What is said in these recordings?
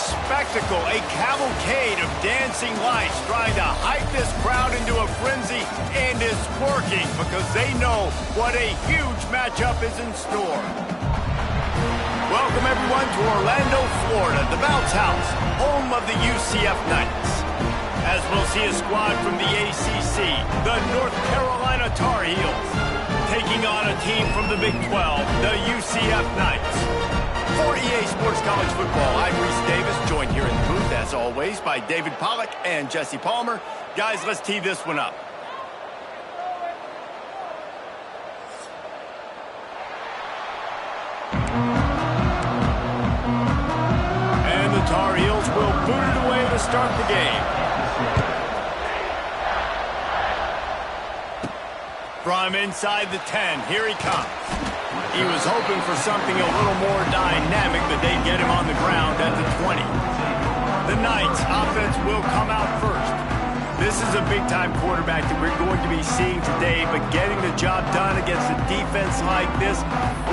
spectacle, a cavalcade of dancing lights trying to hype this crowd into a frenzy, and it's working because they know what a huge matchup is in store. Welcome everyone to Orlando, Florida, the Bounce House, home of the UCF Knights. As we'll see a squad from the ACC, the North Carolina Tar Heels, taking on a team from the Big 12, the UCF Knights. For EA Sports College Football, I'm Reese Davis, joined here in the booth, as always, by David Pollack and Jesse Palmer. Guys, let's tee this one up. And the Tar Heels will boot it away to start the game. From inside the 10, here he comes. He was hoping for something a little more dynamic, but they'd get him on the ground at the 20. The Knights offense will come out first. This is a big-time quarterback that we're going to be seeing today, but getting the job done against a defense like this,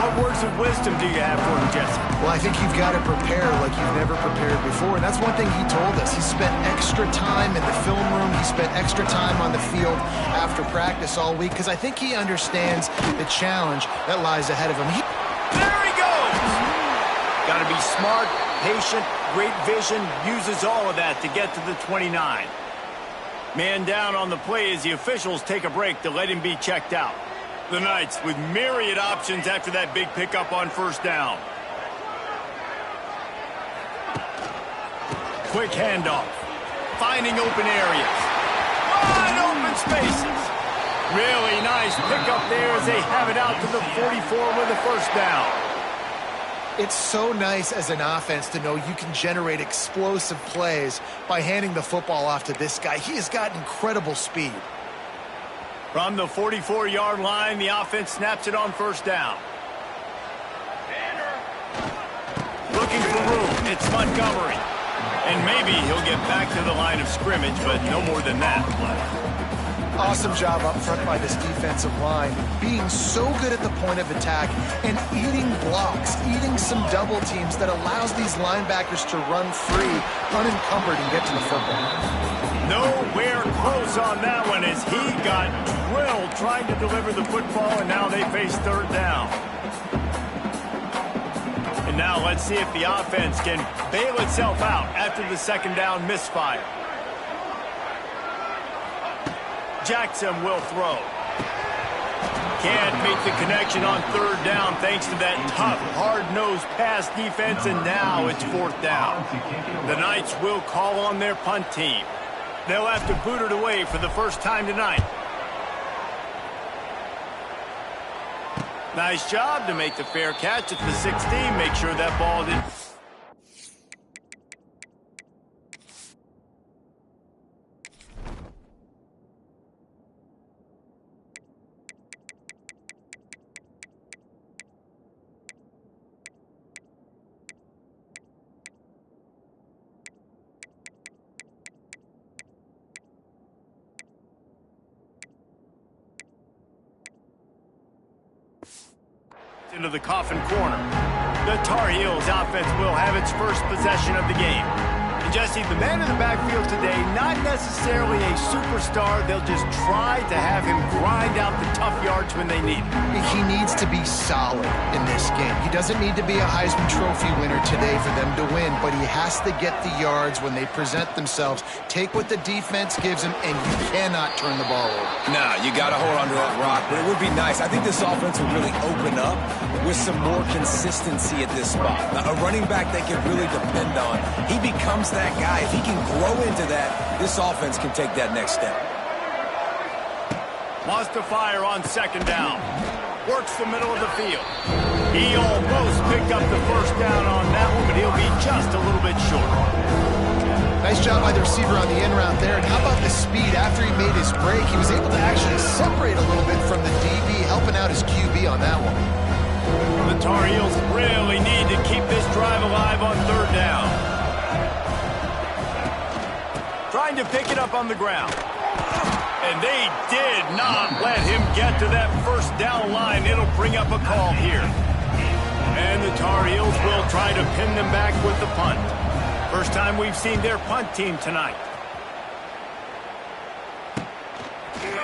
what words of wisdom do you have for him, Jesse? Well, I think you've got to prepare like you've never prepared before, and that's one thing he told us. He spent extra time in the film room. He spent extra time on the field after practice all week, because I think he understands the challenge that lies ahead of him. There he goes! Got to be smart, patient, great vision, uses all of that to get to the 29. Man down on the play as the officials take a break to let him be checked out. The Knights with myriad options after that big pickup on first down. Quick handoff. Finding open areas. Wide open spaces. Really nice pickup there as they have it out to the 44 with the first down. It's so nice as an offense to know you can generate explosive plays by handing the football off to this guy. He has got incredible speed. From the 44-yard line, the offense snaps it on first down. Looking for room, it's Montgomery. And maybe he'll get back to the line of scrimmage, but no more than that. Awesome job up front by this defensive line, being so good at the point of attack and eating blocks, eating some double teams that allows these linebackers to run free, unencumbered, and get to the football. Nowhere close on that one as he got drilled trying to deliver the football, and now they face third down. And now let's see if the offense can bail itself out after the second down misfire. Jackson will throw. Can't make the connection on third down thanks to that tough, hard-nosed pass defense, and now it's fourth down. The Knights will call on their punt team. They'll have to boot it away for the first time tonight. Nice job to make the fair catch at the 16. Make sure that ball didn't... into the coffin corner. The Tar Heels offense will have its first possession of the game. And Jesse, the man in the backfield today, not necessarily a superstar. They'll just try to have him grind out the tough yards when they need it. He needs to be solid in this game. He doesn't need to be a Heisman Trophy winner today for them to win, but he has to get the yards when they present themselves. Take what the defense gives him, and you cannot turn the ball over. Nah, you got to hold onto that rock, but it would be nice. I think this offense would really open up with some more consistency at this spot. A running back they can really depend on. He becomes that guy. If he can grow into that, this offense can take that next step. Wants to fire on second down. Works the middle of the field. He almost picked up the first down on that one, but he'll be just a little bit short. Nice job by the receiver on the end route there. And how about the speed? After he made his break, he was able to actually separate a little bit from the DB, helping out his QB on that one. The Tar Heels really need to keep this drive alive on third down. Trying to pick it up on the ground. And they did not let him get to that first down line. It'll bring up a call here. And the Tar Heels will try to pin them back with the punt. First time we've seen their punt team tonight.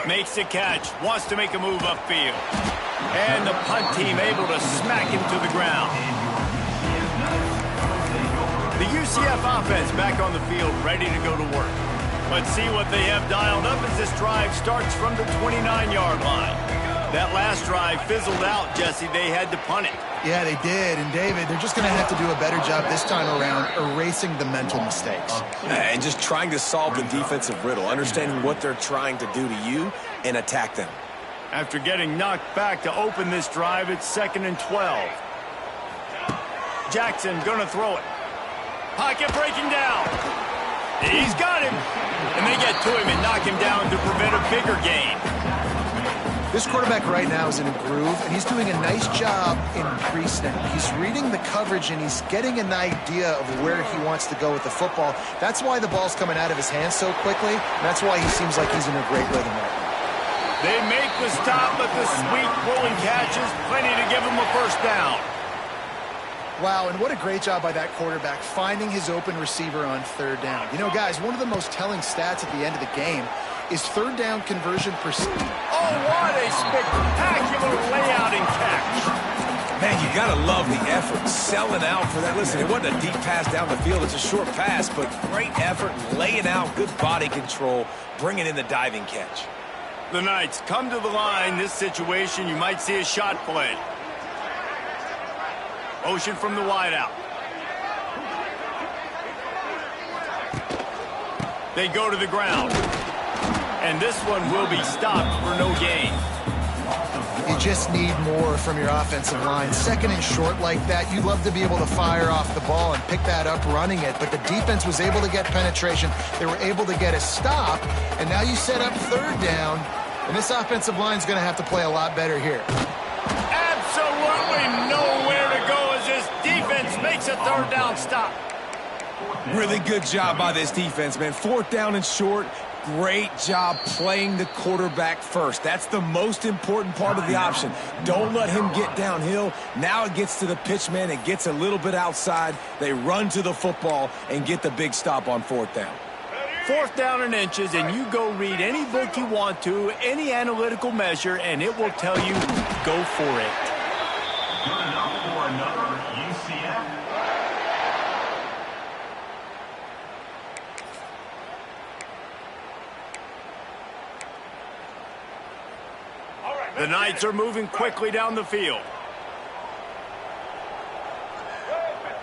Makes the catch, wants to make a move upfield. And the punt team able to smack him to the ground. The UCF offense back on the field, ready to go to work. Let's see what they have dialed up as this drive starts from the 29-yard line. That last drive fizzled out, Jesse. They had to punt it. Yeah, they did. And, David, they're just going to have to do a better job this time around erasing the mental mistakes. And just trying to solve the defensive riddle, understanding what they're trying to do to you and attack them. After getting knocked back to open this drive, it's 2nd and 12. Jackson going to throw it. Pocket breaking down. He's got him. And they get to him and knock him down to prevent a bigger gain. This quarterback right now is in a groove, and he's doing a nice job in pre-snap. He's reading the coverage, and he's getting an idea of where he wants to go with the football. That's why the ball's coming out of his hands so quickly, and that's why he seems like he's in a great rhythm right now. They make the stop, but the sweet pulling catches, plenty to give him a first down. Wow, and what a great job by that quarterback, finding his open receiver on 3rd down. You know, guys, one of the most telling stats at the end of the game is 3rd down conversion percent. Oh, what a spectacular layout and catch. Man, you got to love the effort, selling out for that. Listen, it wasn't a deep pass down the field. It's a short pass, but great effort, laying out, good body control, bringing in the diving catch. The Knights come to the line. This situation, you might see a shot play. Motion from the wideout. They go to the ground. And this one will be stopped for no gain. You just need more from your offensive line. 2nd and short like that, you'd love to be able to fire off the ball and pick that up running it, but the defense was able to get penetration. They were able to get a stop, and now you set up 3rd down, and this offensive line is going to have to play a lot better here. Absolutely nowhere to go as this defense makes a 3rd down stop. Really good job by this defense, man. 4th down and short. Great job playing the quarterback first. That's the most important part of the option. Don't let him get downhill. Now it gets to the pitch man. It gets a little bit outside. They run to the football and get the big stop on 4th down. 4th down and inches, and you go read any book you want to, any analytical measure, and it will tell you, go for it. The Knights are moving quickly down the field.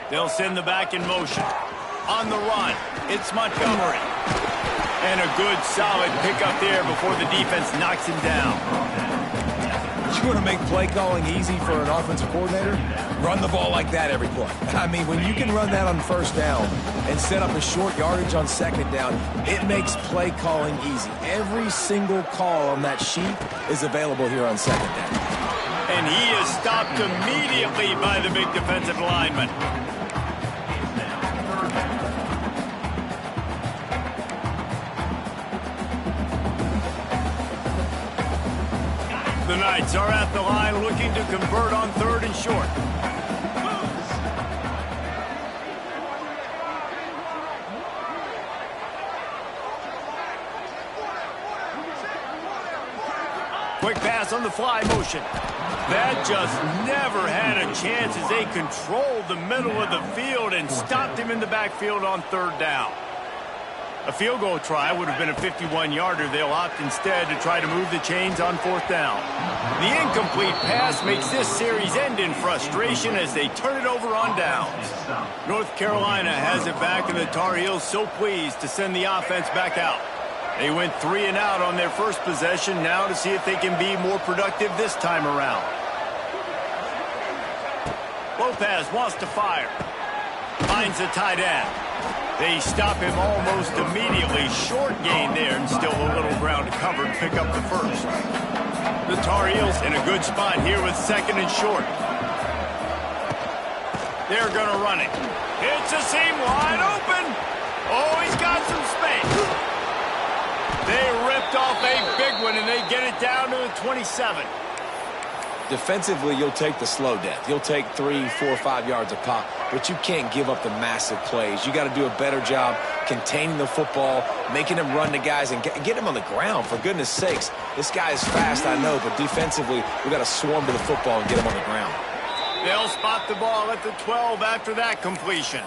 They'll send the back in motion. On the run, it's Montgomery. And a good, solid pickup there before the defense knocks him down. You want to make play calling easy for an offensive coordinator? Run the ball like that every play. I mean, when you can run that on 1st down and set up a short yardage on 2nd down, it makes play calling easy. Every single call on that sheet is available here on 2nd down. And he is stopped immediately by the big defensive lineman. The Knights are at the line looking to convert on 3rd and short. Quick pass on the fly motion. That just never had a chance as they controlled the middle of the field and stopped him in the backfield on 3rd down. A field goal try would have been a 51-yarder. They'll opt instead to try to move the chains on 4th down. The incomplete pass makes this series end in frustration as they turn it over on downs. North Carolina has it back, and the Tar Heels so pleased to send the offense back out. They went 3 and out on their first possession, now to see if they can be more productive this time around. Lopez wants to fire. Finds the tight end. They stop him almost immediately. Short gain there, and still a little ground to cover to pick up the first. The Tar Heels in a good spot here with 2nd and short. They're going to run it. It's a seam wide open. Oh, he's got some space. They ripped off a big one, and they get it down to the 27. Defensively, you'll take the slow death. You'll take 3, 4, 5 yards a pop, but you can't give up the massive plays. You got to do a better job containing the football, making him run to guys, and get him on the ground, for goodness sakes. This guy is fast, I know, but defensively, we got to swarm to the football and get him on the ground. They'll spot the ball at the 12 after that completion.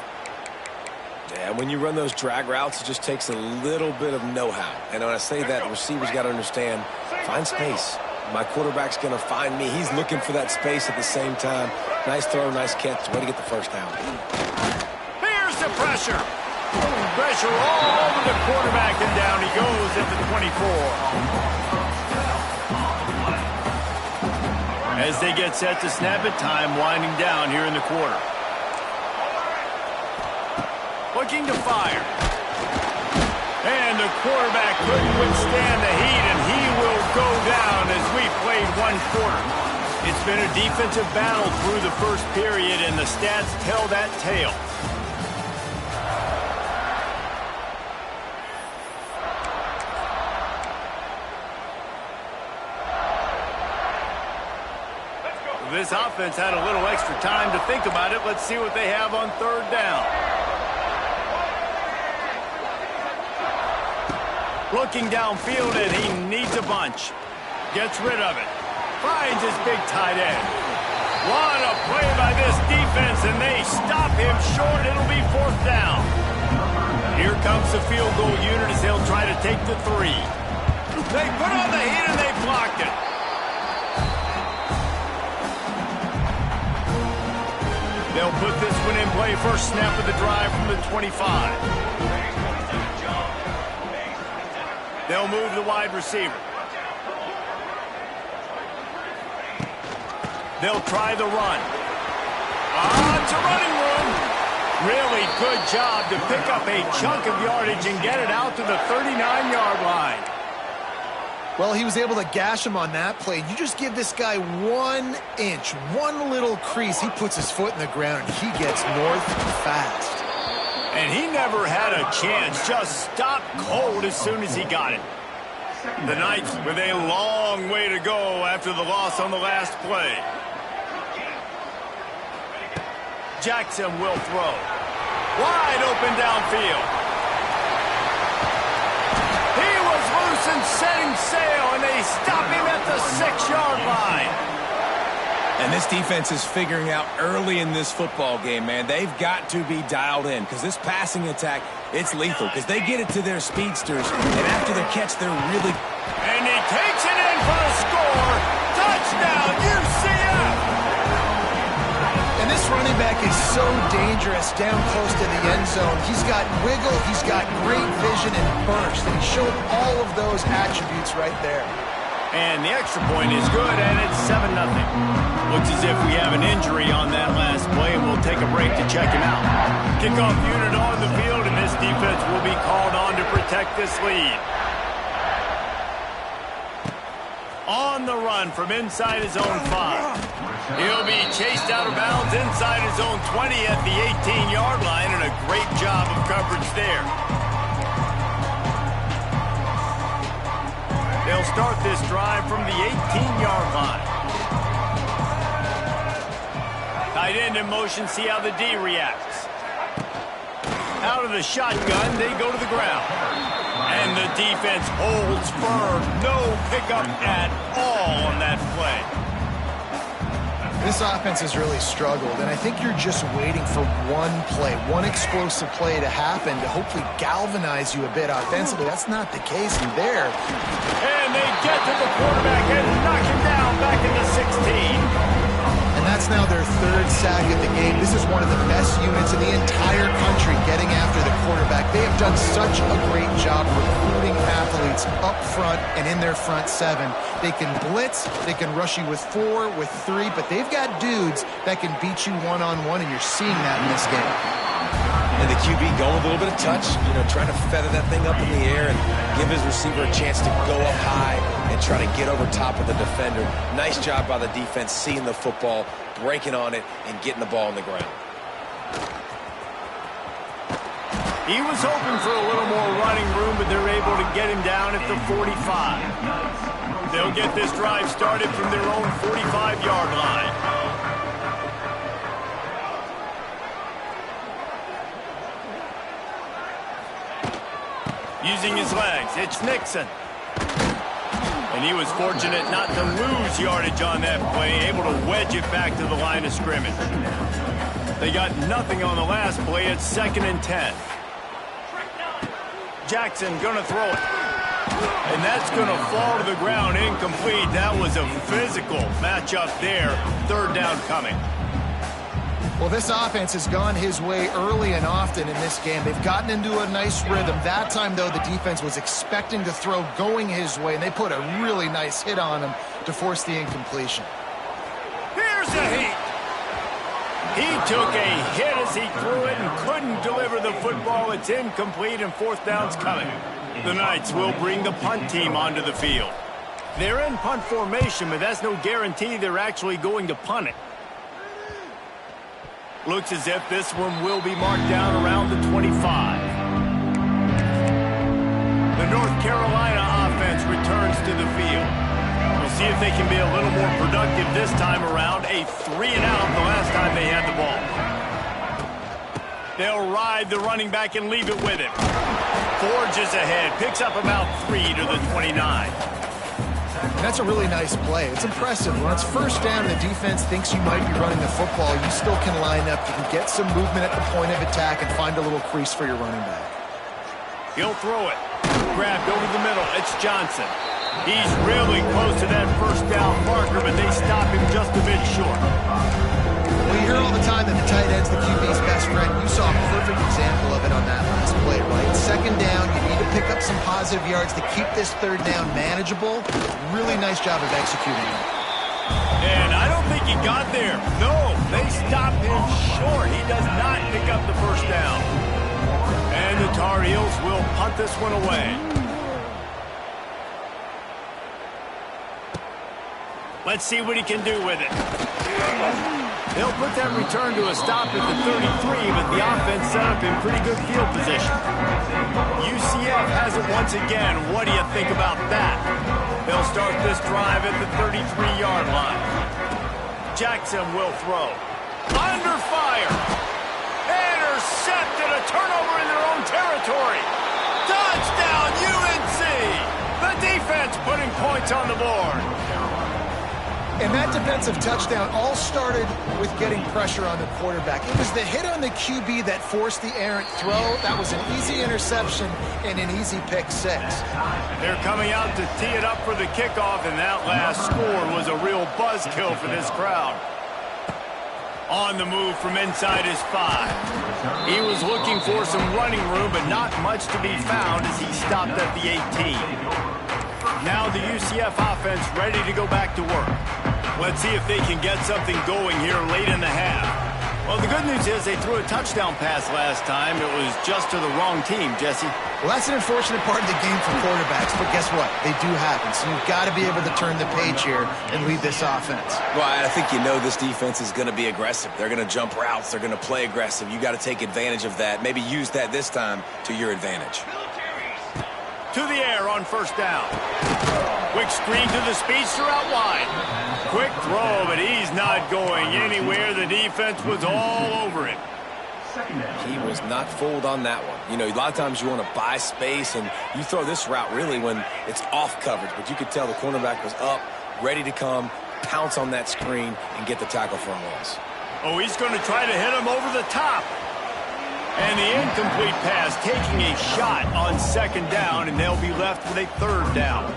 Yeah, when you run those drag routes, it just takes a little bit of know-how. And when I say that, the receivers got to understand, find space. My quarterback's going to find me. He's looking for that space at the same time. Nice throw, nice catch. Way to get the first down. Here's the pressure. Pressure all over the quarterback, and down he goes at the 24. As they get set to snap it, time winding down here in the quarter. Looking to fire. And the quarterback couldn't withstand the heat, and he will go down as we played one quarter. It's been a defensive battle through the first period, and the stats tell that tale. This offense had a little extra time to think about it. Let's see what they have on third down. Looking downfield, and he needs a bunch. Gets rid of it. Finds his big tight end. What a play by this defense, and they stop him short. It'll be fourth down. Here comes the field goal unit as they'll try to take the 3. They put on the heat, and they blocked it. They'll put this one in play. First snap of the drive from the 25. They'll move the wide receiver. They'll try the run. It's a running room. Really good job to pick up a chunk of yardage and get it out to the 39-yard line. Well, he was able to gash him on that play. You just give this guy 1 inch, one little crease. He puts his foot in the ground, and he gets north fast. And he never had a chance. Just stopped cold as soon as he got it. The Knights with a long way to go after the loss on the last play. Jackson will throw. Wide open downfield. He was loose and setting sail, and they stop him at the 6-yard line. And this defense is figuring out early in this football game, man. They've got to be dialed in because this passing attack, it's lethal because they get it to their speedsters, and after the catch, they're really... And he takes it in for a score. Touchdown, UCF! And this running back is so dangerous down close to the end zone. He's got wiggle, he's got great vision and burst, and he showed all of those attributes right there. And the extra point is good, and it's 7-0. Looks as if we have an injury on that last play, and we'll take a break to check him out. Kickoff unit on the field, and this defense will be called on to protect this lead. On the run from inside his own 5. He'll be chased out of bounds inside his own 20 at the 18-yard line, and a great job of coverage there. They'll start this drive from the 18-yard line. Tight end in motion, see how the D reacts. Out of the shotgun, they go to the ground. And the defense holds firm. No pickup at all on that play. This offense has really struggled, and I think you're just waiting for one play, one explosive play to happen to hopefully galvanize you a bit offensively. That's not the case in there. And they get to the quarterback and knock him down back in the 16. And that's now their 3rd sack of the game. This is one of the best units in the entire country getting after the quarterback. They have done such a great job recruiting athletes up front and in their front 7. They can blitz, they can rush you with 4, with 3, but they've got dudes that can beat you one-on-one, and you're seeing that in this game. And the QB going with a little bit of touch, trying to feather that thing up in the air and give his receiver a chance to go up high and try to get over top of the defender. Nice job by the defense, seeing the football, breaking on it, and getting the ball on the ground. He was hoping for a little more running room, but they're able to get him down at the 45. They'll get this drive started from their own 45-yard line. Using his legs, it's Nixon. And he was fortunate not to lose yardage on that play, able to wedge it back to the line of scrimmage. They got nothing on the last play. It's 2nd and 10. Jackson gonna throw it. And that's gonna fall to the ground, incomplete. That was a physical matchup there. 3rd down coming. Well, this offense has gone his way early and often in this game. They've gotten into a nice rhythm. That time, though, the defense was expecting to throw going his way, and they put a really nice hit on him to force the incompletion. Here's a hit. He took a hit as he threw it and couldn't deliver the football. It's incomplete, and 4th down's coming. The Knights will bring the punt team onto the field. They're in punt formation, but that's no guarantee they're actually going to punt it. Looks as if this one will be marked down around the 25. The North Carolina offense returns to the field. We'll see if they can be a little more productive this time around. A 3-and-out the last time they had the ball. They'll ride the running back and leave it with him. Forges ahead, picks up about 3 to the 29. And that's a really nice play. It's impressive. When it's 1st down and the defense thinks you might be running the football, you still can line up. You can get some movement at the point of attack and find a little crease for your running back. He'll throw it. Grabbed over the middle. It's Johnson. He's really close to that 1st down marker, but they stop him just a bit short. Well, you hear all the time that the tight end's the QB's best friend. You saw a perfect example of it on that last play, right? 2nd down, you need to pick up some positive yards to keep this 3rd down manageable. Really nice job of executing it. And I don't think he got there. No, they stopped him short. He does not pick up the 1st down. And the Tar Heels will punt this one away. Let's see what he can do with it. They'll put that return to a stop at the 33, but the offense set up in pretty good field position. UCF has it once again. What do you think about that? They'll start this drive at the 33-yard line. Jackson will throw. Under fire. Intercepted. A turnover in their own territory. Touchdown, UNC. The defense putting points on the board. And that defensive touchdown all started with getting pressure on the quarterback. It was the hit on the QB that forced the errant throw. That was an easy interception and an easy pick 6. They're coming out to tee it up for the kickoff, and that last score was a real buzzkill for this crowd. On the move from inside his 5. He was looking for some running room, but not much to be found as he stopped at the 18. Now the UCF offense ready to go back to work. Let's see if they can get something going here late in the half. Well, the good news is they threw a touchdown pass last time. It was just to the wrong team, Jesse. Well, that's an unfortunate part of the game for quarterbacks, but guess what? They do happen, so you've got to be able to turn the page here and lead this offense. Well, I think you know this defense is going to be aggressive. They're going to jump routes. They're going to play aggressive. You got to take advantage of that. Maybe use that this time to your advantage. To the air on 1st down. Quick screen to the speedster out wide. Quick throw, but he's not going anywhere. The defense was all over him. He was not fooled on that one. You know, a lot of times you want to buy space, and you throw this route really when it's off coverage. But you could tell the cornerback was up, ready to come, pounce on that screen, and get the tackle for a loss. Oh, he's going to try to hit him over the top. And the incomplete pass taking a shot on 2nd down, and they'll be left with a 3rd down.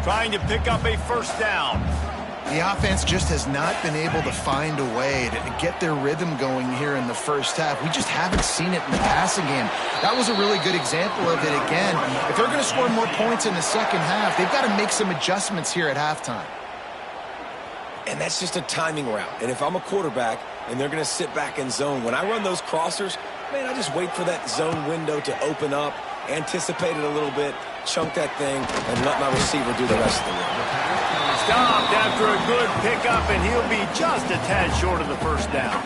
Trying to pick up a 1st down. The offense just has not been able to find a way to get their rhythm going here in the 1st half. We just haven't seen it in the passing game. That was a really good example of it again. If they're going to score more points in the 2nd half, they've got to make some adjustments here at halftime. And that's just a timing route. And if I'm a quarterback and they're going to sit back in zone, when I run those crossers, man, I just wait for that zone window to open up, anticipate it a little bit, chunk that thing, and let my receiver do the rest of the work. Stopped after a good pickup, and he'll be just a tad short of the 1st down.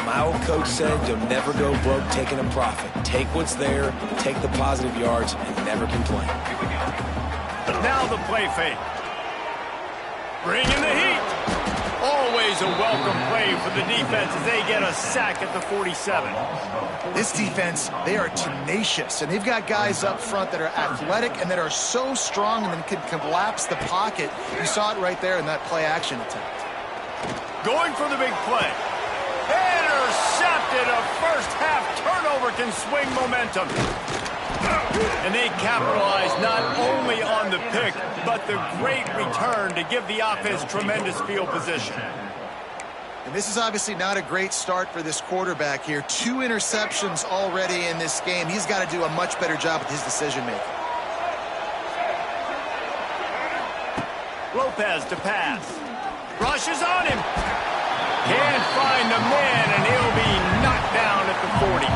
My old coach said you'll never go broke taking a profit. Take what's there, take the positive yards, and never complain. Now the play fake. Bringing the heat. Always a welcome play for the defense as they get a sack at the 47. This defense, they are tenacious, and they've got guys up front that are athletic and that are so strong and then can collapse the pocket. You saw it right there in that play-action attempt. Going for the big play. Intercepted. A first-half turnover can swing momentum. And they capitalize not only on the pick, but the great return to give the offense tremendous field position. And this is obviously not a great start for this quarterback here. 2 interceptions already in this game. He's got to do a much better job with his decision-making. Lopez to pass. Rushes on him. Can't find the man, and he'll be knocked down at the 40.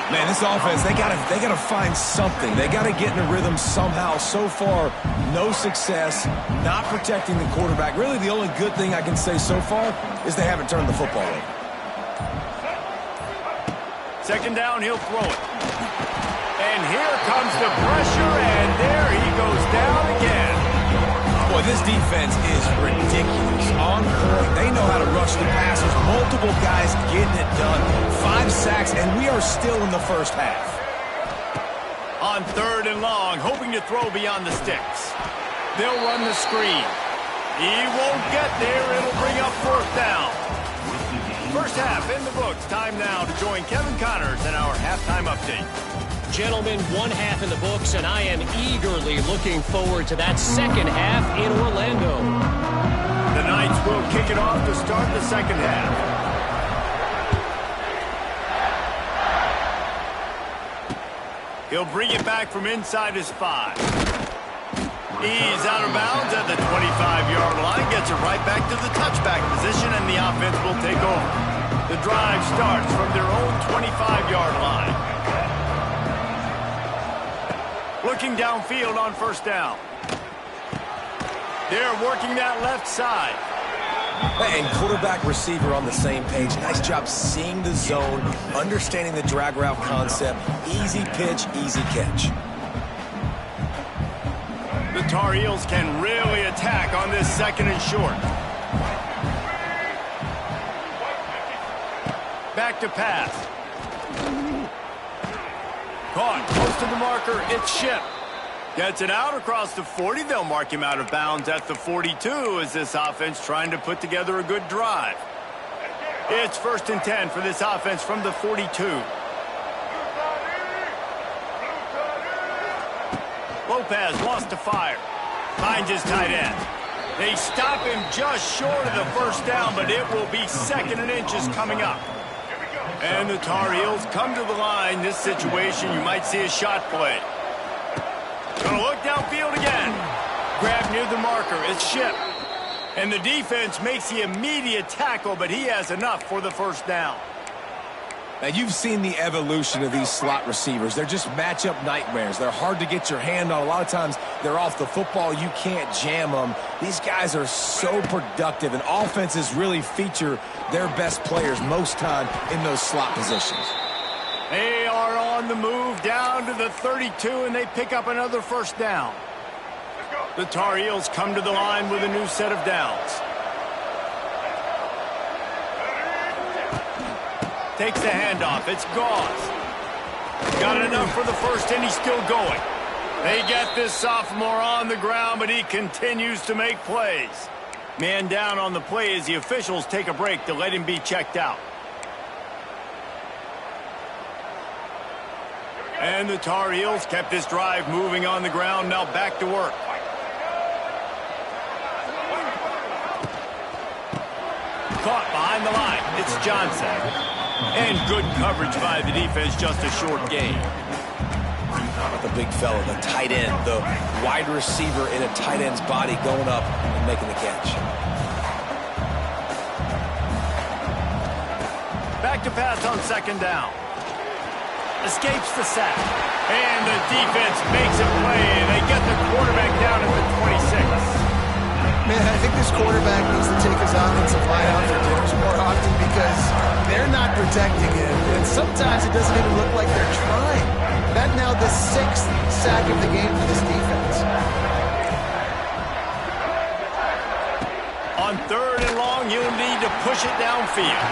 Man, this offense, they gotta find something. They gotta get in a rhythm somehow. So far, no success, not protecting the quarterback. Really, the only good thing I can say so far is they haven't turned the football over. Second down, he'll throw it. And here comes the pressure, and there he goes down again. Boy, this defense is ridiculous. On point, they know how to rush the passers. Multiple guys getting it done. 5 sacks, and we are still in the first half. On 3rd and long, hoping to throw beyond the sticks. They'll run the screen. He won't get there. It'll bring up 4th down. First half in the books. Time now to join Kevin Connors in our halftime update. Gentlemen, 1 half in the books, and I am eagerly looking forward to that second half in Orlando. The Knights will kick it off to start the second half. He'll bring it back from inside his 5. He's out of bounds at the 25-yard line, gets it right back to the touchback position, and the offense will take over. The drive starts from their own 25-yard line. Looking downfield on first down. They're working that left side. And quarterback receiver on the same page. Nice job seeing the zone, understanding the drag route concept. Easy pitch, easy catch. The Tar Heels can really attack on this 2nd and short. Back to pass. Caught close to the marker. It's Shipp. Gets it out across the 40. They'll mark him out of bounds at the 42 as this offense trying to put together a good drive. It's 1st and 10 for this offense from the 42. Lopez wants to fire. Finds his tight end. They stop him just short of the first down, but it will be 2nd and inches coming up. And the Tar Heels come to the line. This situation, you might see a shot play. Gonna look downfield again. Grab near the marker. It's Shipp. And the defense makes the immediate tackle, but he has enough for the first down. Now, you've seen the evolution of these slot receivers. They're just matchup nightmares. They're hard to get your hand on. A lot of times, they're off the football. You can't jam them. These guys are so productive, and offenses really feature their best players most time in those slot positions. They are on the move down to the 32, and they pick up another first down. The Tar Heels come to the line with a new set of downs. Takes the handoff. It's Gauze. Got enough for the first, and he's still going. They get this sophomore on the ground, but he continues to make plays. Man down on the play as the officials take a break to let him be checked out. And the Tar Heels kept this drive moving on the ground. Now back to work. Caught behind the line. It's Johnson. And good coverage by the defense, just a short gain. The big fella, the tight end, the wide receiver in a tight end's body going up and making the catch. Back to pass on 2nd down. Escapes the sack. And the defense makes a play. They get the quarterback down at the 26. Man, I think this quarterback needs to take his offensive line out for dinners more often because they're not protecting him. And sometimes it doesn't even look like they're trying. That's now the 6th sack of the game for this defense. 3rd and long, he'll need to push it downfield.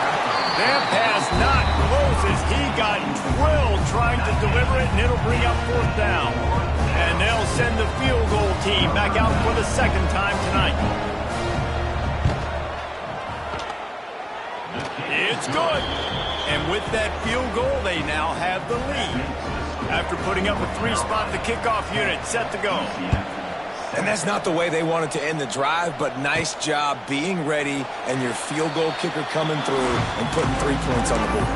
That pass not close as he got drilled trying to deliver it, and it'll bring up 4th down. And they'll send the field goal team back out for the 2nd time tonight. It's good. And with that field goal, they now have the lead. After putting up a 3-spot, the kickoff unit set to go. And that's not the way they wanted to end the drive, but nice job being ready and your field goal kicker coming through and putting 3 points on the board.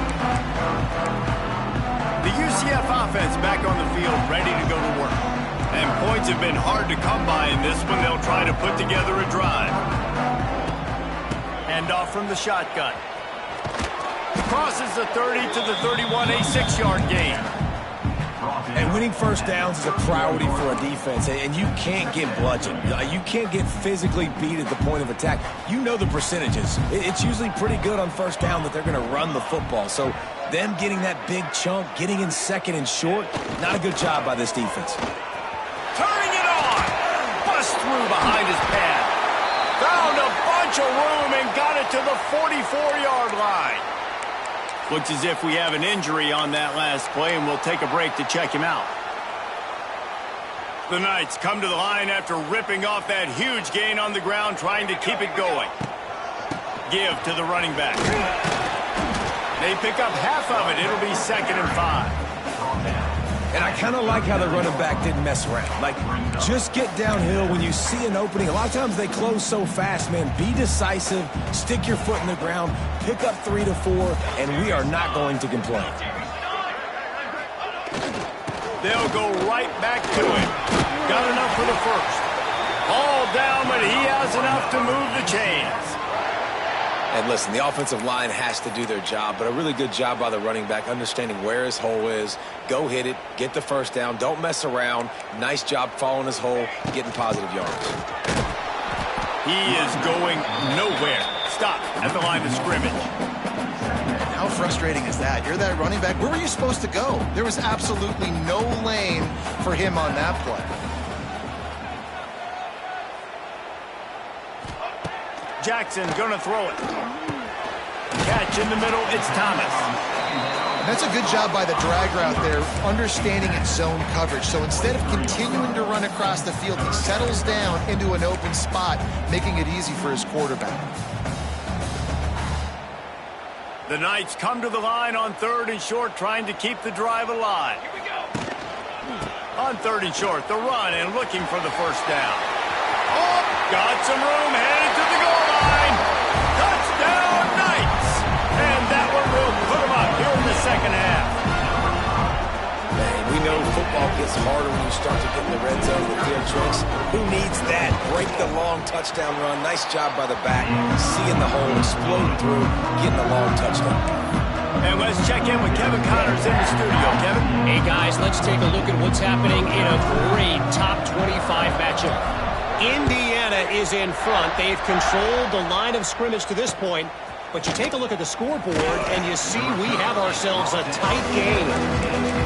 The UCF offense back on the field, ready to go to work. And points have been hard to come by in this one. They'll try to put together a drive. Hand off from the shotgun. Crosses the 30 to the 31, a 6-yard gain. And winning first downs is a priority for a defense, and you can't get bludgeoned. You can't get physically beat at the point of attack. You know the percentages. It's usually pretty good on first down that they're going to run the football. So them getting that big chunk, getting in 2nd and short, not a good job by this defense. Turning it on. Bust through behind his pad. Found a bunch of room and got it to the 44-yard line. Looks as if we have an injury on that last play, and we'll take a break to check him out. The Knights come to the line after ripping off that huge gain on the ground, trying to keep it going. Give to the running back. They pick up half of it. It'll be 2nd and 5. And I kind of like how the running back didn't mess around. Like, just get downhill when you see an opening. A lot of times they close so fast, man. Be decisive, stick your foot in the ground, pick up 3 to 4, and we are not going to complain. They'll go right back to it. Got enough for the 1st. All down, but he has enough to move the chains. And listen, the offensive line has to do their job, but a really good job by the running back understanding where his hole is. Go hit it, get the 1st down, don't mess around. Nice job following his hole, getting positive yards. He is going nowhere. Stop at the line of scrimmage. How frustrating is that? You're that running back. Where were you supposed to go? There was absolutely no lane for him on that play. Jackson gonna throw it. Catch in the middle, it's Thomas. That's a good job by the drag route there, understanding its zone coverage. So instead of continuing to run across the field, he settles down into an open spot, making it easy for his quarterback. The Knights come to the line on 3rd and short, trying to keep the drive alive. Here we go. On 3rd and short, the run and looking for the 1st down. Oh, got some room, headed to the goal line. Touchdown, Knights. And that one will put them up here in the 2nd half. Man, we know football gets harder when you start to get in the red zone with field tricks. Who needs that? Break the long touchdown run. Nice job by the back. Seeing the hole, exploding through, getting a long touchdown. And let's check in with Kevin Connors in the studio. Kevin? Hey, guys, let's take a look at what's happening in a great top 25 matchup. Indiana is in front. They've controlled the line of scrimmage to this point. But you take a look at the scoreboard, and you see we have ourselves a tight game.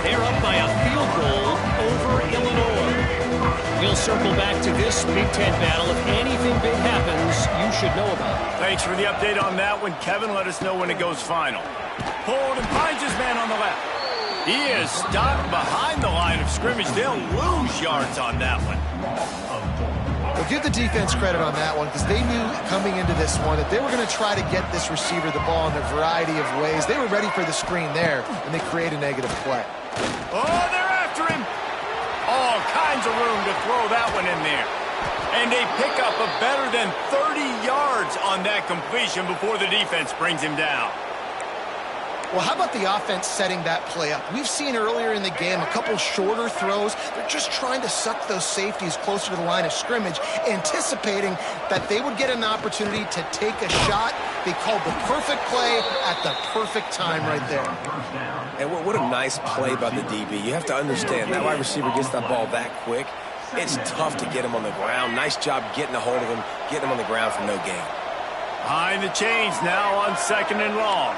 They're up by a field goal over Illinois. We'll circle back to this Big Ten battle. If anything big happens, you should know about it. Thanks for the update on that one, Kevin. Let us know when it goes final. Pulled and finds his man on the left. He is stopped behind the line of scrimmage. They'll lose yards on that one. Well, give the defense credit on that one, because they knew coming into this one that they were going to try to get this receiver the ball in a variety of ways. They were ready for the screen there, and they create a negative play. Oh, they're after him. All kinds of room to throw that one in there. And they pick up a better than 30 yards on that completion before the defense brings him down. Well, how about the offense setting that play up? We've seen earlier in the game a couple shorter throws. They're just trying to suck those safeties closer to the line of scrimmage, anticipating that they would get an opportunity to take a shot. They called the perfect play at the perfect time right there. And what a nice play by the DB. You have to understand, that wide receiver gets that ball that quick. It's tough to get him on the ground. Nice job getting a hold of him, getting him on the ground for no gain. Behind the chains now on 2nd and long.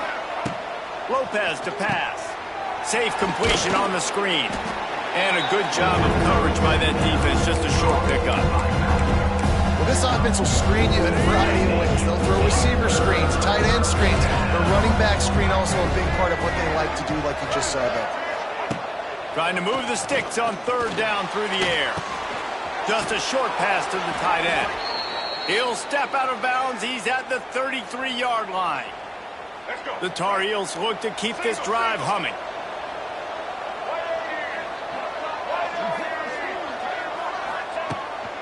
Lopez to pass. Safe completion on the screen. And a good job of coverage by that defense. Just a short pickup. This offense will screen you in a variety of ways. They'll throw receiver screens, tight end screens, the running back screen also a big part of what they like to do, like you just saw there. Trying to move the sticks on third down through the air. Just a short pass to the tight end. He'll step out of bounds. He's at the 33-yard line. The Tar Heels look to keep this drive humming.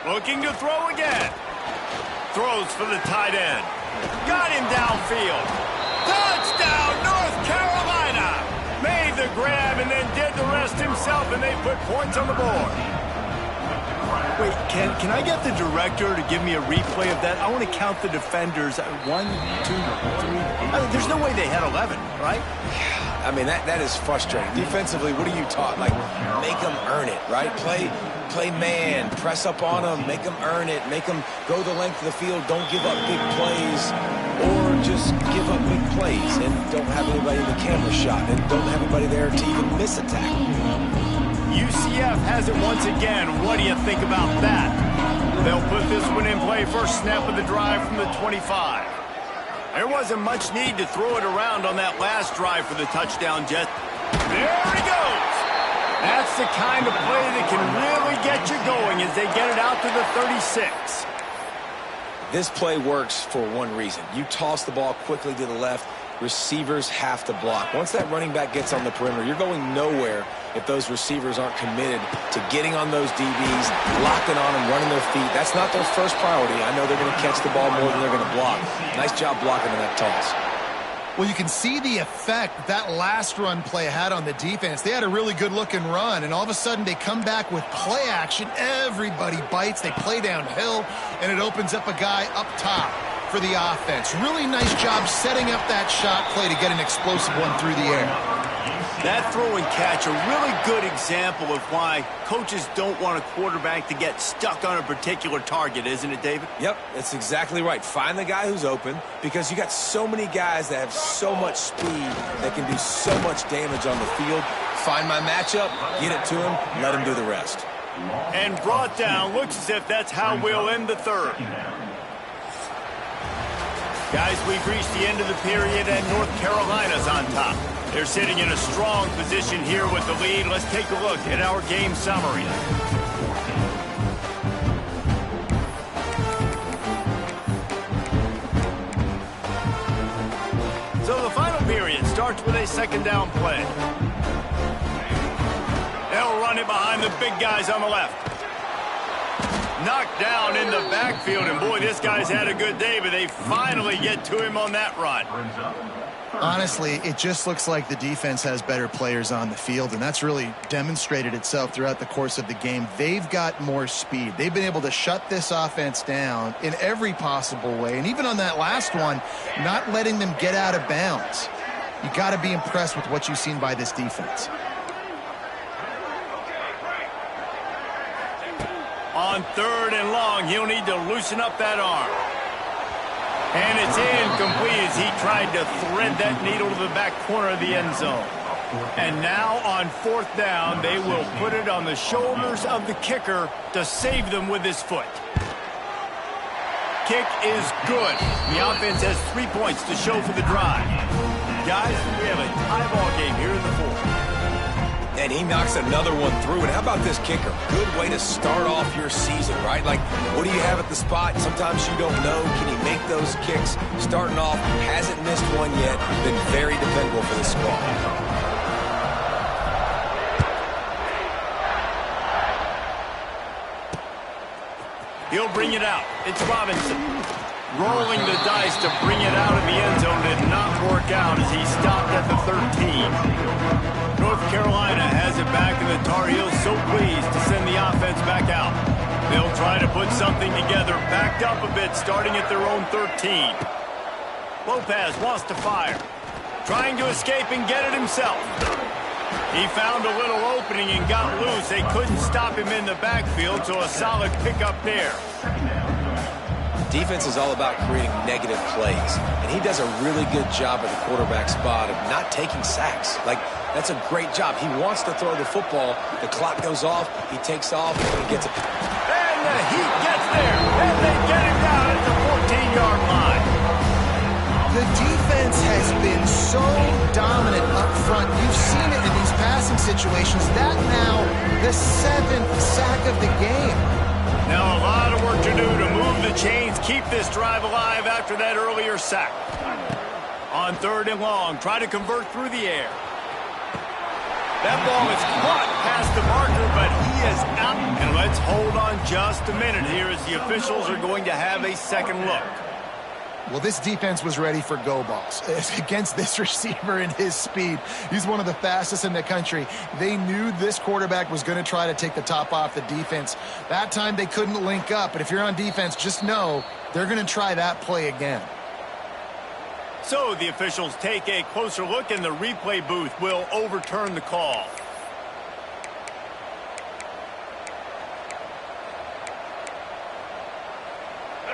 Looking to throw again. Throws for the tight end. Got him downfield. Touchdown, North Carolina! Made the grab and then did the rest himself, and they put points on the board. Wait, can I get the director to give me a replay of that? I want to count the defenders. 1, 2, 3. I mean, there's no way they had 11, right? I mean, that is frustrating. Defensively, what are you taught? Like, make them earn it, right? Play man, press up on them, make them earn it, make them go the length of the field, don't give up big plays, or just give up big plays and don't have anybody in the camera shot and don't have anybody there to even miss a tackle. UCF has it once again. What do you think about that? They'll put this one in play first snap of the drive from the 25. There wasn't much need to throw it around on that last drive for the touchdown, Jet. There he goes. That's the kind of play that can really get you going as they get it out to the 36. This play works for one reason. You toss the ball quickly to the left. Receivers have to block. Once that running back gets on the perimeter, you're going nowhere if those receivers aren't committed to getting on those DBs, locking on them, running their feet. That's not their first priority. I know they're going to catch the ball more than they're going to block. Nice job blocking on that toss. Well, you can see the effect that last run play had on the defense. They had a really good-looking run, and all of a sudden they come back with play action. Everybody bites. They play downhill, and it opens up a guy up top for the offense. Really nice job setting up that shot play to get an explosive one through the air. That throw and catch, a really good example of why coaches don't want a quarterback to get stuck on a particular target, isn't it, David? Yep, that's exactly right. Find the guy who's open, because you got so many guys that have so much speed that can do so much damage on the field. Find my matchup, get it to him, let him do the rest. And brought down. Looks as if that's how we'll end the third. Guys, we've reached the end of the period, and North Carolina's on top. They're sitting in a strong position here with the lead. Let's take a look at our game summary. So the final period starts with a second down play. They'll run it behind the big guys on the left. Knocked down in the backfield, and boy, this guy's had a good day, but they finally get to him on that run. Honestly, it just looks like the defense has better players on the field, and that's really demonstrated itself throughout the course of the game. They've got more speed. They've been able to shut this offense down in every possible way, and even on that last one, not letting them get out of bounds. You got to be impressed with what you've seen by this defense. On third and long, he'll need to loosen up that arm. And it's incomplete as he tried to thread that needle to the back corner of the end zone. And now on fourth down, they will put it on the shoulders of the kicker to save them with his foot. Kick is good. The offense has 3 points to show for the drive. Guys, we have a tie ball game here in the fourth. And he knocks another one through. And how about this kicker? Good way to start off your season, right? Like, what do you have at the spot? Sometimes you don't know. Can he make those kicks? Starting off, hasn't missed one yet. Been very dependable for the squad. He'll bring it out. It's Robinson. Rolling the dice to bring it out of the end zone did not work out as he stopped at the 13. North Carolina has it back, and the Tar Heels so pleased to send the offense back out. They'll try to put something together, backed up a bit, starting at their own 13. Lopez wants to fire. Trying to escape and get it himself. He found a little opening and got loose. They couldn't stop him in the backfield, so a solid pickup there. Defense is all about creating negative plays, and he does a really good job at the quarterback spot of not taking sacks. Like, that's a great job. He wants to throw the football. The clock goes off. He takes off, and he gets it. And the heat gets there, and they get him down at the 14-yard line. The defense has been so dominant up front. You've seen it in these passing situations. That now the 7th sack of the game. Now a lot of work to do to move the chains, keep this drive alive after that earlier sack. On 3rd and long, try to convert through the air. That ball is caught past the marker, but he is out. And let's hold on just a minute here as the officials are going to have a second look. Well, this defense was ready for go balls against this receiver and his speed. He's one of the fastest in the country. They knew this quarterback was going to try to take the top off the defense. That time they couldn't link up, but if you're on defense, just know they're going to try that play again. So the officials take a closer look, and the replay booth will overturn the call.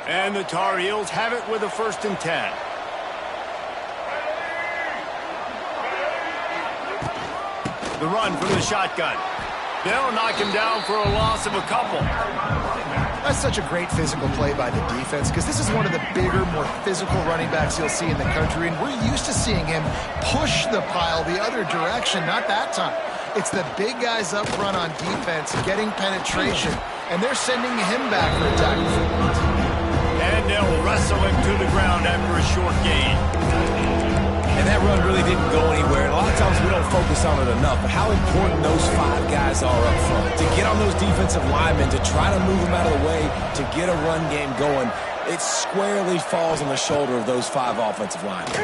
And the Tar Heels have it with a 1st and 10. The run from the shotgun. They'll knock him down for a loss of a couple. That's such a great physical play by the defense because this is one of the bigger, more physical running backs you'll see in the country, and we're used to seeing him push the pile the other direction. Not that time. It's the big guys up front on defense getting penetration, and they're sending him back for a tackle. And they'll wrestle him to the ground after a short gain. And that run really didn't go anywhere. And a lot of times we don't focus on it enough, but how important those 5 guys are up front. To get on those defensive linemen, to try to move them out of the way, to get a run game going, it squarely falls on the shoulder of those 5 offensive linemen.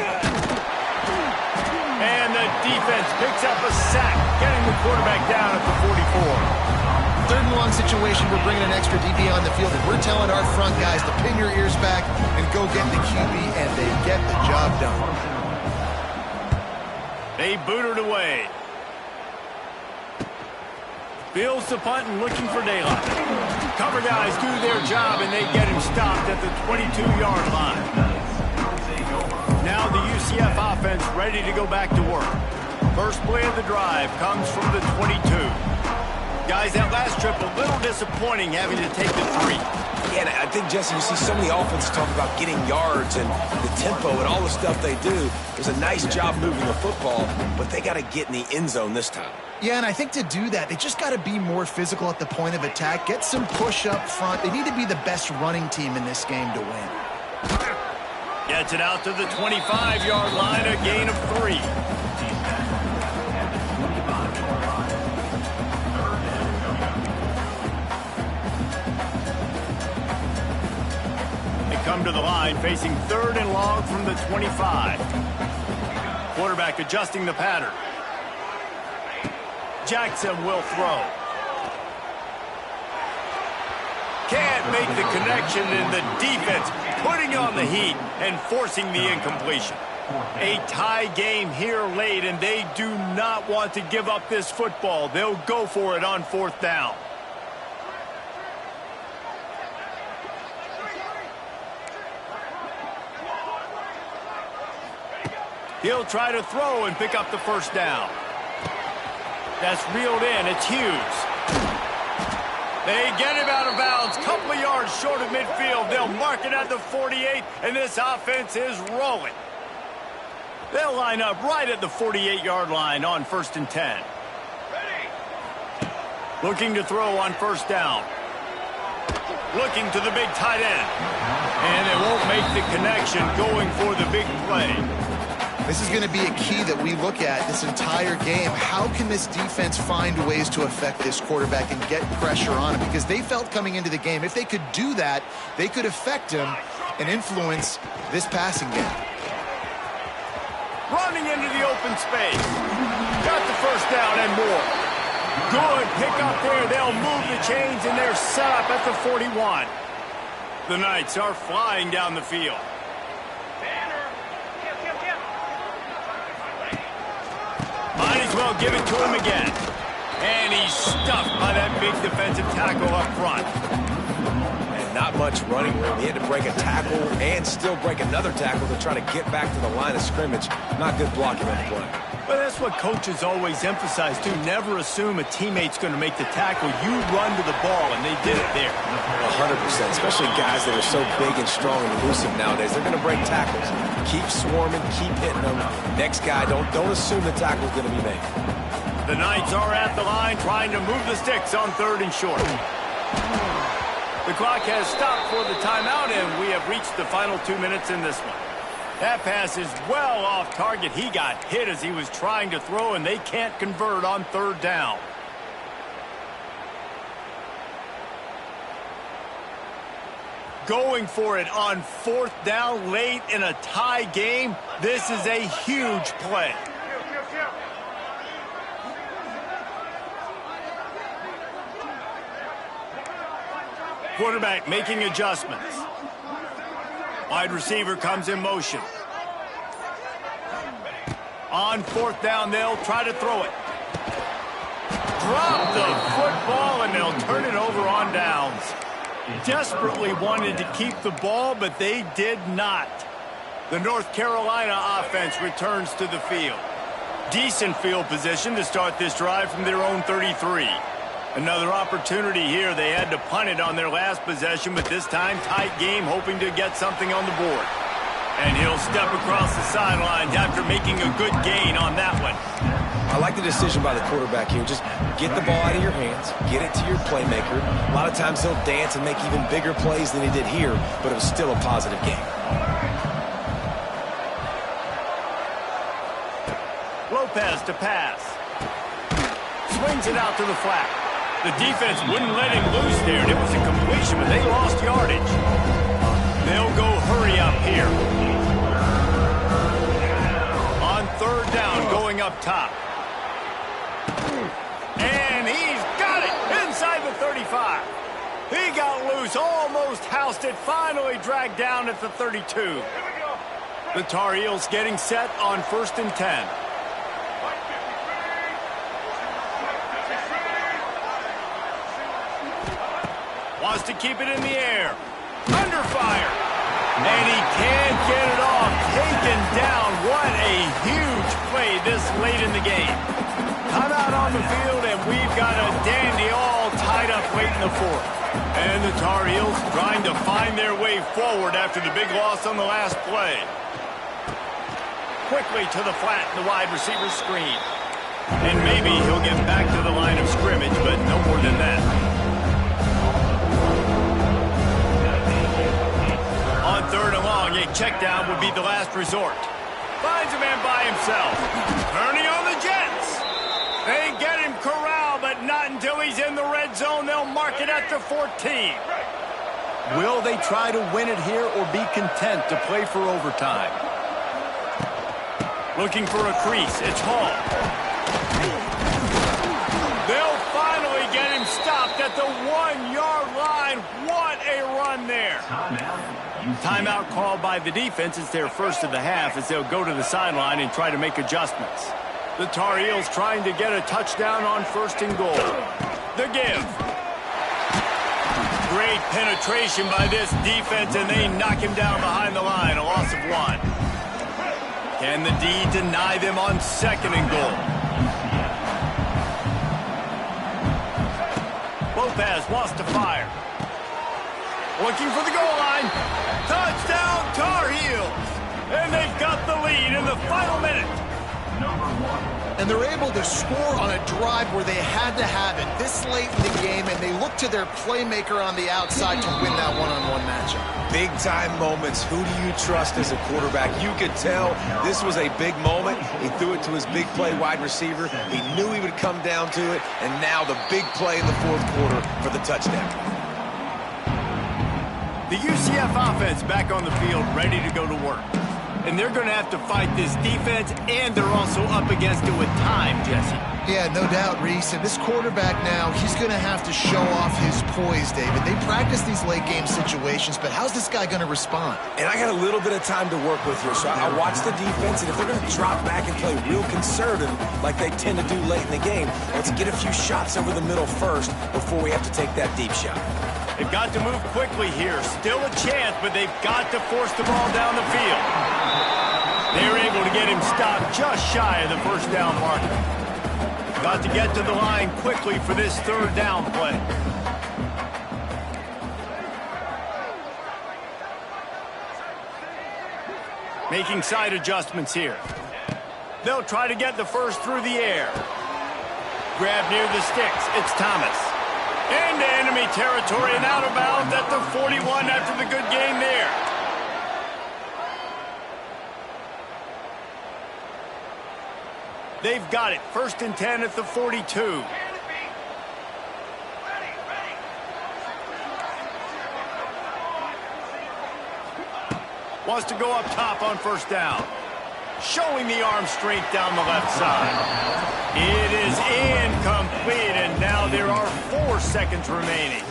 And the defense picks up a sack, getting the quarterback down at the 44. 3rd and long situation, we're bringing an extra DB on the field, and we're telling our front guys to pin your ears back and go get the QB, and they get the job done. They boot it away. Fields the punt and looking for daylight. Cover guys do their job, and they get him stopped at the 22-yard line. Now the UCF offense ready to go back to work. First play of the drive comes from the 22. Guys, that last trip a little disappointing having to take the 3. Yeah, and I think, Jesse, you see so many offenses talk about getting yards and the tempo and all the stuff they do. There's a nice job moving the football, but they got to get in the end zone this time. Yeah, and I think to do that, they just got to be more physical at the point of attack, get some push up front. They need to be the best running team in this game to win. Gets it out to the 25-yard line, a gain of 3. Come to the line, facing 3rd and long from the 25. Quarterback adjusting the pattern. Jackson will throw. Can't make the connection, and the defense putting on the heat and forcing the incompletion. A tie game here late, and they do not want to give up this football. They'll go for it on 4th down. He'll try to throw and pick up the 1st down. That's reeled in. It's Hughes. They get him out of bounds. Couple of yards short of midfield. They'll mark it at the 48, and this offense is rolling. They'll line up right at the 48-yard line on 1st and 10. Looking to throw on 1st down. Looking to the big tight end. And it won't make the connection, going for the big play. This is going to be a key that we look at this entire game. How can this defense find ways to affect this quarterback and get pressure on him? Because they felt coming into the game, if they could do that, they could affect him and influence this passing game. Running into the open space. Got the 1st down and more. Good pick up there. They'll move the chains, and they're set up at the 41. The Knights are flying down the field. Might as well give it to him again. And he's stuffed by that big defensive tackle up front. And not much running room. He had to break a tackle and still break another tackle to try to get back to the line of scrimmage. Not good blocking on the play. But that's what coaches always emphasize, too. Never assume a teammate's going to make the tackle. You run to the ball, and they did it there. 100%, especially guys that are so big and strong and elusive nowadays. They're going to break tackles. Keep swarming, keep hitting them. Next guy, don't assume the tackle's going to be made. The Knights are at the line trying to move the sticks on 3rd and short. The clock has stopped for the timeout, and we have reached the final 2 minutes in this one. That pass is well off target. He got hit as he was trying to throw, and they can't convert on 3rd down. Going for it on 4th down late in a tie game. This is a huge play. Quarterback making adjustments. Wide receiver comes in motion. On 4th down, they'll try to throw it. Drop the football, and they'll turn it over on downs. Desperately wanted to keep the ball, but they did not. The North Carolina offense returns to the field. Decent field position to start this drive from their own 33. Another opportunity here. They had to punt it on their last possession, but this time tight game, hoping to get something on the board. And he'll step across the sidelines after making a good gain on that one. I like the decision by the quarterback here. Just get the ball out of your hands, get it to your playmaker. A lot of times he'll dance and make even bigger plays than he did here, but it was still a positive game. Lopez to pass. Swings it out to the flat. The defense wouldn't let him loose there, and it was a completion, but they lost yardage. They'll go hurry up here. On 3rd down, going up top. And he's got it inside the 35. He got loose, almost housed it, finally dragged down at the 32. The Tar Heels getting set on 1st and 10. Wants to keep it in the air. Under fire. And he can't get it off. Taken down. What a huge play this late in the game. Timeout on the field, and we've got a dandy all tied up late in the 4th. And the Tar Heels trying to find their way forward after the big loss on the last play. Quickly to the flat, the wide receiver screen. And maybe he'll get back to the line of scrimmage, but no more than that. On 3rd and long, a check down would be the last resort. Finds a man by himself. Turning on the Jets. They get him corralled, but not until he's in the red zone. They'll mark it at the 14. Will they try to win it here or be content to play for overtime? Looking for a crease. It's Hall. They'll finally get him stopped at the 1-yard line. What a run there. Timeout called by the defense. It's their first of the half as they'll go to the sideline and try to make adjustments. The Tar Heels trying to get a touchdown on 1st and goal. The give. Great penetration by this defense, and they knock him down behind the line. A loss of 1. Can the D deny them on 2nd and goal? Lopez wants to fire. Looking for the goal line. Touchdown, Tar Heels. And they've got the lead in the final minute. And they're able to score on a drive where they had to have it this late in the game, and they look to their playmaker on the outside to win that one-on-one matchup. Big-time moments. Who do you trust as a quarterback? You could tell this was a big moment. He threw it to his big play wide receiver. He knew he would come down to it, and now the big play in the 4th quarter for the touchdown. The UCF offense back on the field, ready to go to work. And they're going to have to fight this defense, and they're also up against it with time, Jesse. Yeah, no doubt, Reese. And this quarterback now, he's going to have to show off his poise, David. They practice these late-game situations, but how's this guy going to respond? And I got a little bit of time to work with here, so I watch the defense, and if they're going to drop back and play real conservative like they tend to do late in the game, let's get a few shots over the middle first before we have to take that deep shot. They've got to move quickly here. Still a chance, but they've got to force the ball down the field. They're able to get him stopped just shy of the first down marker. Got to get to the line quickly for this third down play. Making side adjustments here. They'll try to get the first through the air. Grab near the sticks. It's Thomas. Into enemy territory and out of bounds at the 41 after the good game there. They've got it. 1st and 10 at the 42. Wants to go up top on first down. Showing the arm strength down the left side. It is incomplete, and now there are 4 seconds remaining.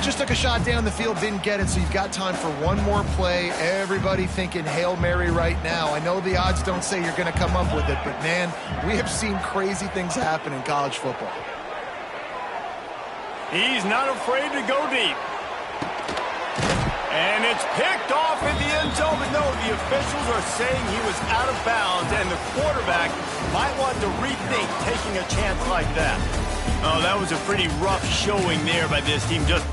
Just took a shot down the field, didn't get it, so you've got time for one more play. Everybody thinking Hail Mary right now. I know the odds don't say you're going to come up with it, but, man, we have seen crazy things happen in college football. He's not afraid to go deep. And it's picked off in the end zone, but no, the officials are saying he was out of bounds, and the quarterback might want to rethink taking a chance like that. Oh, that was a pretty rough showing there by this team. Just